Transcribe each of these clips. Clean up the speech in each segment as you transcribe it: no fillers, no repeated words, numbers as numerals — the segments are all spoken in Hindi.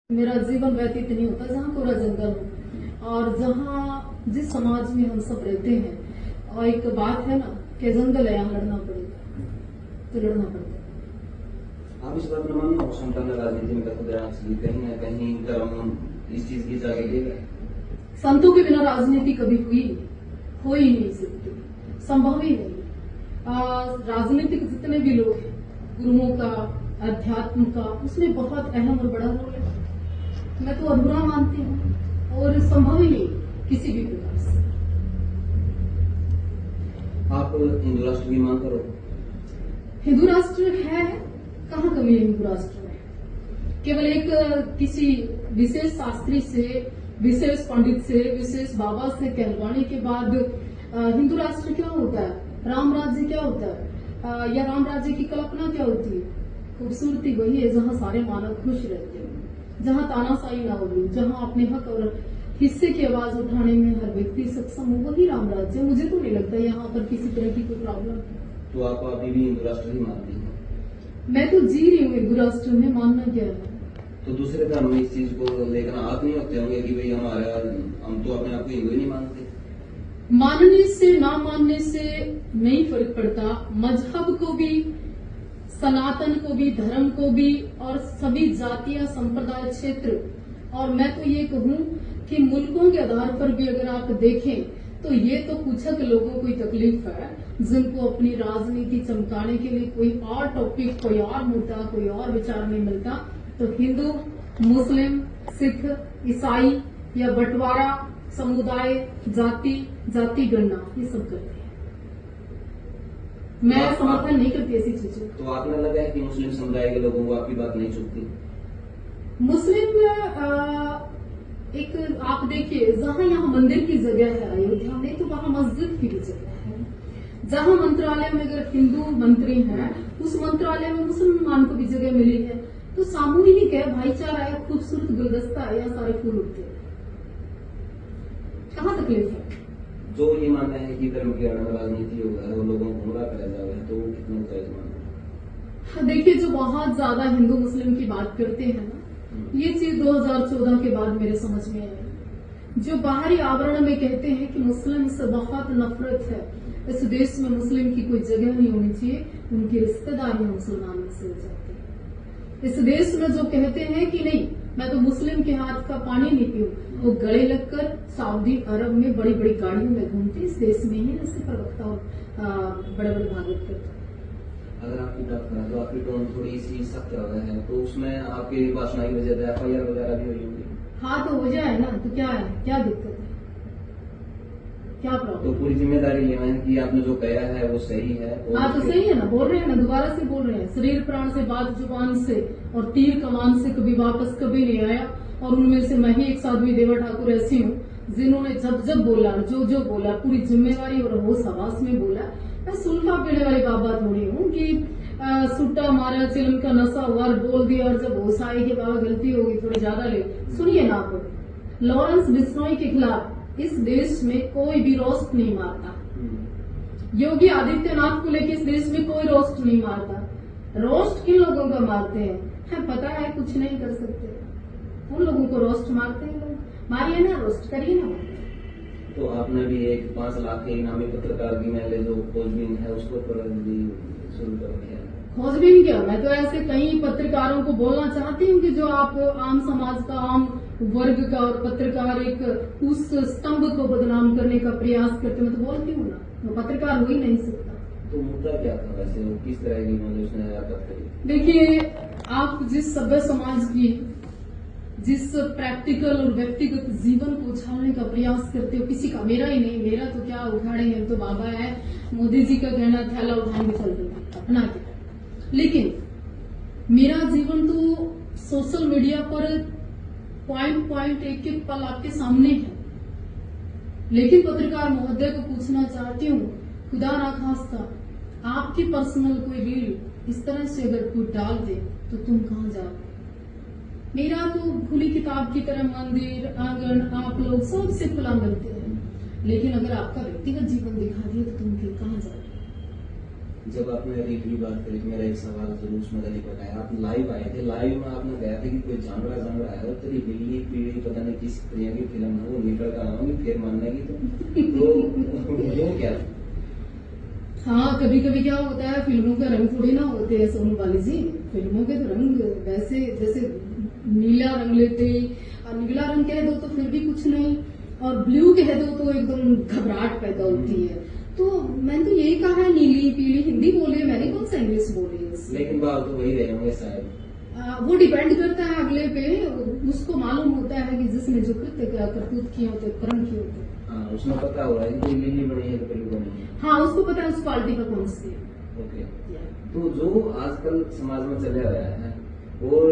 मेरा जीवन व्यतीत नहीं होता जहाँ पूरा जंगल हो और जहाँ जिस समाज में हम सब रहते हैं। और एक बात है ना कि जंगल है, यहाँ लड़ना पड़ेगा तो लड़ना पड़ेगा। आप इस बात में मानो समता राजनीति में कहीं न कहीं धर्म इस चीज की जगह देगा। संतों के बिना राजनीति कभी हुई नहीं, हो ही नहीं सकती, संभव ही नहीं। राजनीतिक जितने भी लोग हैं, गुरुओं का, अध्यात्म का, उसमें बहुत अहम और बड़ा रोल है। मैं तो अधूरा मानती हूँ और संभव ही नहीं किसी भी प्रकार से। आप हिंदू राष्ट्र की मांग करो। हिंदू राष्ट्र है, कहाँ कमी है हिंदू राष्ट्र में? केवल एक किसी विशेष शास्त्री से, विशेष पंडित से, विशेष बाबा से कहलवाने के बाद हिंदू राष्ट्र क्या होता है, राम राज्य क्या होता है, या राम राज्य की कल्पना क्या होती है? खूबसूरती वही है जहाँ सारे मानव खुश रहते हैं, जहाँ तानाशाही ना हो, जहाँ अपने हक और हिस्से की आवाज उठाने में हर व्यक्ति सक्षम हो, वही राम राज्य। मुझे तो नहीं लगता यहाँ पर किसी तरह की कोई प्रॉब्लम है। तो आप अभी भी हिंदू राष्ट्र ही मानती हैं? मैं तो जी रही हूँ हिंदू राष्ट्र में, मानना क्या है? तो दूसरे धर्म में इस चीज को लेकर आप नहीं होते होंगे कि भाई हम तो अपने आप को हिंदू ही नहीं मानते? मानने से ना मानने से नहीं फर्क पड़ता। मजहब को भी, सनातन को भी, धर्म को भी, और सभी जातियां, संप्रदाय, क्षेत्र, और मैं तो ये कहूँ कि मुल्कों के आधार पर भी अगर आप देखें तो ये तो कुछ लोगों को तकलीफ है जिनको अपनी राजनीति चमकाने के लिए कोई और टॉपिक, कोई और मुद्दा, कोई और विचार नहीं मिलता। तो हिंदू, मुस्लिम, सिख, ईसाई या बंटवारा, समुदाय, जाति गणना, ये सब करते हैं। मैं समर्थन नहीं करती ऐसी चीजें। तो आपने लगा है कि मुस्लिम समुदाय के लोगों को आपकी बात नहीं चुभती? मुस्लिम एक आप देखिए, जहाँ यहाँ मंदिर की जगह है अयोध्या में, तो वहाँ मस्जिद की भी जगह है। जहाँ मंत्रालय में अगर हिंदू मंत्री हैं, उस मंत्रालय में मुसलमान को भी जगह मिली है। तो सामूहिक है, भाईचारा है, खूबसूरत गुलदस्ता है, यहाँ सारे फूल उगते हैं, कहाँ तकलीफ है? जो ये मानना है कि धर्म की आड़ में राजनीति होगा और लोगों को गुमराह करा जाएगा, तो वो कितना जायज मानना है? देखिए, जो बहुत ज्यादा हिंदू मुस्लिम की बात करते हैं ना, ये चीज 2014 के बाद मेरे समझ में आई। जो बाहरी आवरण में कहते हैं कि मुस्लिम से बहुत नफरत है, इस देश में मुस्लिम की कोई जगह नहीं होनी चाहिए, उनकी रिश्तेदारियां मुसलमान में से हो जाती है। इस देश में जो कहते हैं कि नहीं, मैं तो मुस्लिम के हाथ का पानी नहीं पीऊं, वो गले लगकर सऊदी अरब में बड़ी बड़ी गाड़ियों में घूमते, इस देश में ही ऐसे प्रवक्ता और बड़े बड़े भागवत करते। अगर आपकी बात करें तो आपकी टोन थोड़ी सी सख्त रहा है, तो उसमें आपकी भाषण की वजह से FIR वगैरह भी हुई होगी। हाँ, तो हो जाए ना, तो क्या है, क्या दिक्कत है, क्या प्रॉब्लम? तो पूरी जिम्मेदारी लेना है कि आपने जो कहा है वो सही है। हाँ, तो सही है ना, बोल रहे हैं ना, दोबारा से बोल रहे हैं, शरीर प्राण से, बात जुबान से और तीर कमान से कभी वापस कभी नहीं आया। और उनमें से मैं ही एक साध्वी देवा ठाकुर ऐसी हूँ जिन्होंने जब जब बोला, जो बोला, पूरी जिम्मेवारी और होश हवास में बोला। मैं सुल्फा पीने वाली बाबा थोड़ी हूँ कि सुट्टा मारा, चिलम का नशा हुआ, बोल दिया, और जब होश आए कि बाबा गलती होगी, थोड़ी ज्यादा ले। सुनिए ना, आप लॉरेंस बिश्नोई के खिलाफ इस देश में कोई भी रोस्ट नहीं मारता। योगी आदित्यनाथ को लेकर इस देश में कोई रोस्ट नहीं मारता। रोस्ट किन लोगों का मारते हैं, पता है, कुछ नहीं कर सकते, उन लोगों को रोस्ट मारते हैं लोग। मारिए ना, रोस्ट करिए ना। तो आपने भी एक 5 लाख के इनामी पत्रकार की महिला जो खोजबीन है उसको पर भी शुरू कर दिया। खोजबीन क्या, मैं तो ऐसे कई पत्रकारों को बोलना चाहती हूँ कि जो आप आम समाज का, आम वर्ग का और पत्रकार एक उस स्तंभ को बदनाम करने का प्रयास करते, मैं तो बोलती हूँ ना, वो पत्रकार हो ही नहीं सकता। तो मुद्दा क्या था वैसे, वो किस तरह की मतलब उसने हरकत करी? देखिए, आप जिस सभ्य समाज की, जिस प्रैक्टिकल और व्यक्तिगत जीवन को उछालने का प्रयास करते हो, किसी का, मेरा ही नहीं, मेरा तो क्या उठाड़ेंगे, तो बाबा है, मोदी जी का कहना थैला उठाएंगे चल रही अपना क्या। लेकिन मेरा जीवन तो सोशल मीडिया पर पॉइंट एक एक पल आपके सामने है। लेकिन पत्रकार महोदय को पूछना चाहती हूँ, खुदा ना खास्ता आपकी पर्सनल कोई रील इस तरह से अगर कोई डाल दे तो तुम कहाँ जाओगे? मेरा तो खुली किताब की तरह मंदिर, आंगन, आप लोग सबसे खुला मिलते हैं। लेकिन अगर आपका व्यक्तिगत जीवन दिखा दिए तो तुम फिर कहाँ जाओगे? जब आपने रेप की बात करी तो मेरा एक सवाल जरूर उसमें नहीं बताया। आप लाइव आए थे, लाइव में आपने कहा था कि कोई जानवरा आया और तेरी बिल्ली पीढ़ी पता नहीं किस तरह की फिल्म है वो निकल कर आऊंगी फिर मानने की तो वो क्या? हाँ, कभी कभी क्या होता है, फिल्मों के रंग थोड़ी ना होते हैं सोनू बाली जी। फिल्मों के तो रंग वैसे जैसे नीला रंग लेते, और नीला रंग कह दो तो फिर भी कुछ नहीं, और ब्लू कह दो तो एकदम घबराहट पैदा होती है। तो मैंने तो यही कहा है, नीली पीली हिंदी बोलिए, मैंने कौन सा इंग्लिश बोली है। लेकिन बात तो वही रहे होंगे शायद। वो डिपेंड करता है अगले पे, उसको मालूम होता है कि जिसने जो कृत्य करतूत किए होते, कर्म किए होते। हाँ, उसमें पता हो रहा है कि कोई नीली बनी है तो पीली बनी है। हाँ, उसको पता है उस क्वालिटी का कौन सी है। ओके, तो जो आजकल समाज में चले रहा है और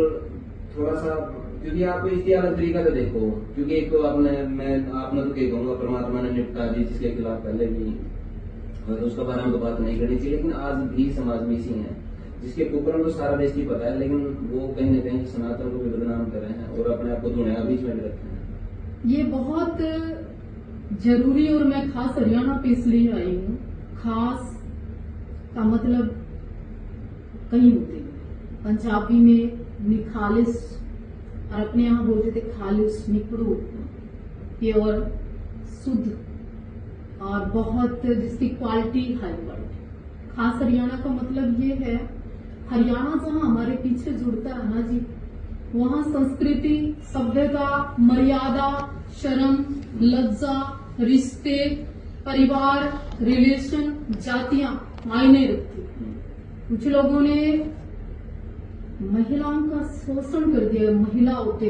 थोड़ा सा, क्योंकि आप इसकी अलग तरीका से देखो, क्योंकि एक तो आपने तो कही कहूंगा परमात्मा ने निपटा दी जिसके खिलाफ पहले भी, और उसका बारे में तो बात नहीं करनी चाहिए, लेकिन आज भी समाज में इसी है जिसके कुकर्म तो सारा देश की पता है, लेकिन वो कहीं न कहीं सनातन को भी बदनाम कर रहे हैं और अपने आप को दुनिया बीच में रखे हैं। ये बहुत जरूरी, और मैं खास हरियाणा पे इसलिए आई हूँ। खास का मतलब कहीं होते हैं, पंजाबी में निखालिस, और अपने यहाँ बोलते थे खालिस, निकड़ू, प्योर, शुद्ध, और बहुत जिसकी क्वालिटी हाई क्वालिटी। खास हरियाणा का मतलब ये है, हरियाणा जहाँ हमारे पीछे जुड़ता है ना जी, वहाँ संस्कृति, सभ्यता, मर्यादा, शर्म, लज्जा, रिश्ते, परिवार, रिलेशन, जातियां मायने रखती। कुछ लोगों ने महिलाओं का शोषण कर दिया। महिला होते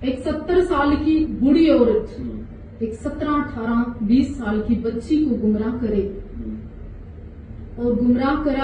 एक 70 साल की बूढ़ी औरत एक 17, 18, 20 साल की बच्ची को गुमराह करे, और गुमराह करा